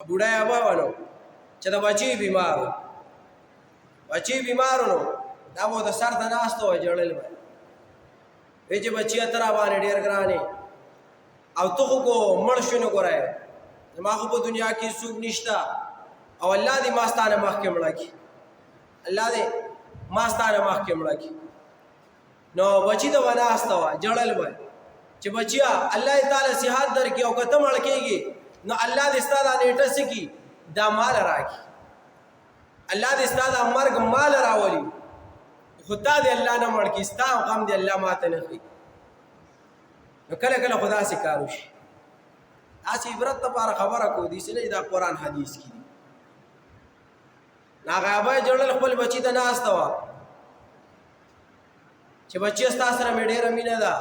بوډای ابا ونو چې د بچي بیمارو بچي بیمارونو دا به د سر ته ناست وای جړل به وی چې بچي ته را باندې ډېر ګرانې او ته خو کو مړ شو نو ګورای زما خو په دنیا کې څوک نشته او الله دې ما ستانه مخکې مړه کړي الله دې ما ستانه مخکې مړه کړي نو بچي ته به ناسته وه جړل به چې بچیا الله تعالی صحت درکړي او که ته مړ کېږي نو الله دې ستا دا نیټه څه کړي دا مال راکړي الله دې ستا دا مرګ مال راولي خو تا دې الله نه مړ کړي ستا غم دې الله ماته نه ښي نو کله کله خو داسې کار وشي داسې عبرت لپاره خبره کوو داسې نه دا قرآن حدیث کې دي هغه ابا یې جوړل خپل بچي ته ناسته وه چې بچي ستا سره مې ډېره مینه ده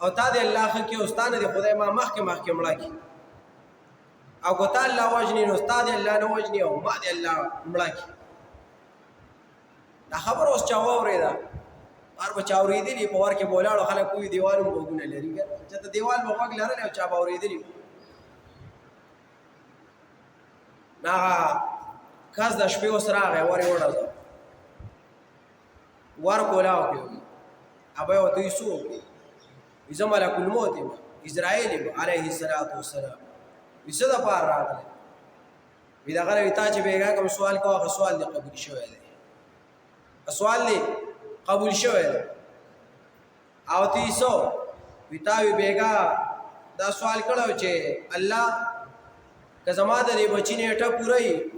او تا دې الله ښه کړي او ستا نه دې خدای ما مخکې مخکې مړه کړي او که تا الله وژني نو ستا دې الله نه وژني او ما دې الله مړه کړي دا خبره اوس چا واورېده هر به چا اورېدلي په ور کې بولاړو خلک کوي دیوال هم غوږونه لري که چې ته دیوال به غوږ لرلی او چا به اورېدلي نو هغه کس د شپې اوس راغی ور یې وډزه ور کولاو کې وي ابا یې ورته وي څوک دی وي زه ملک الموت یم اسراییل یم علیه الصلاة والسلام وي څه دپاره راغلی وي دغه نه وي تا چې بېګا کوم سوال کوه هغه سوال دې قبول شوی دی سوال دې قبول شوی دی او ته یې څه وي تا وي بېګا دا سوال کړی چې الله که زما د دې بچي نیټه پوره وي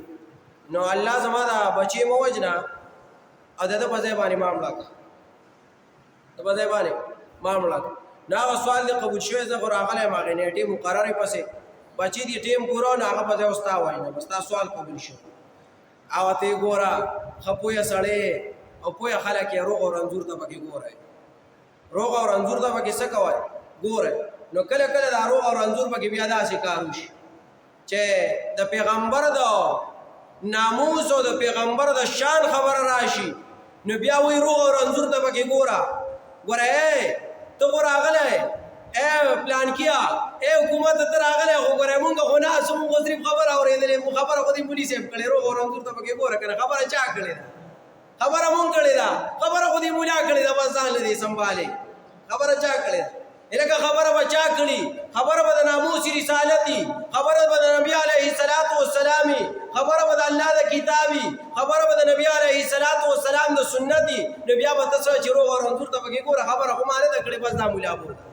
نو الله زما دا بچي مه وژنه او د ده په ځای باندې ما مړه کړه د په ځای باندې ما مړه کړه نو هغه سوال دې قبول شوی زه خو راغلی یم هغې نیټې مقررې پسې بچي دې ټیم پوره نو هغه په ځای اوس تا وژنه بس تا سوال قبول شو او ته یې ګوره ښه پویه سړی او پویه خلک یې روغ او رنځور ته پکې ګورئ روغ او رنځور ته پکې څه کوئ ګورئ نو کله کله دا روغ او رنځور پکې بیا داسې کار وشي چې د پیغمبر د ناموس او د پیغمبر د شان خبره راشي نو بیا وی روغ او رنځور ته پکې ګوره ته خو راغلی پلان کیا حکومت ته راغلی خو ګوره مونږ خو ناسو مونږ صرف خبره اورېدلې خبره خو دې پولیس صاحب کړې روغ او رنځور ته پکې ګوره که نه خبره چا کړې ده خبره مونږ کړې ده خبره خو دې مولا کړې ده بس ځان له دې سنبھالې خبره چا کړې ده لکه خبره به چا کړي خبره به د ناموس رسالتي خبره به د نبي علیه الصلاة والسلام خبره به د الله د کتابي خبره به د نبي علیه الصلاة والسلام د سنتي نو بیا به ته څه چې روغ او رنځور ته پکې ګوره خبره خو ما نه ده کړې بس دا مولا بوله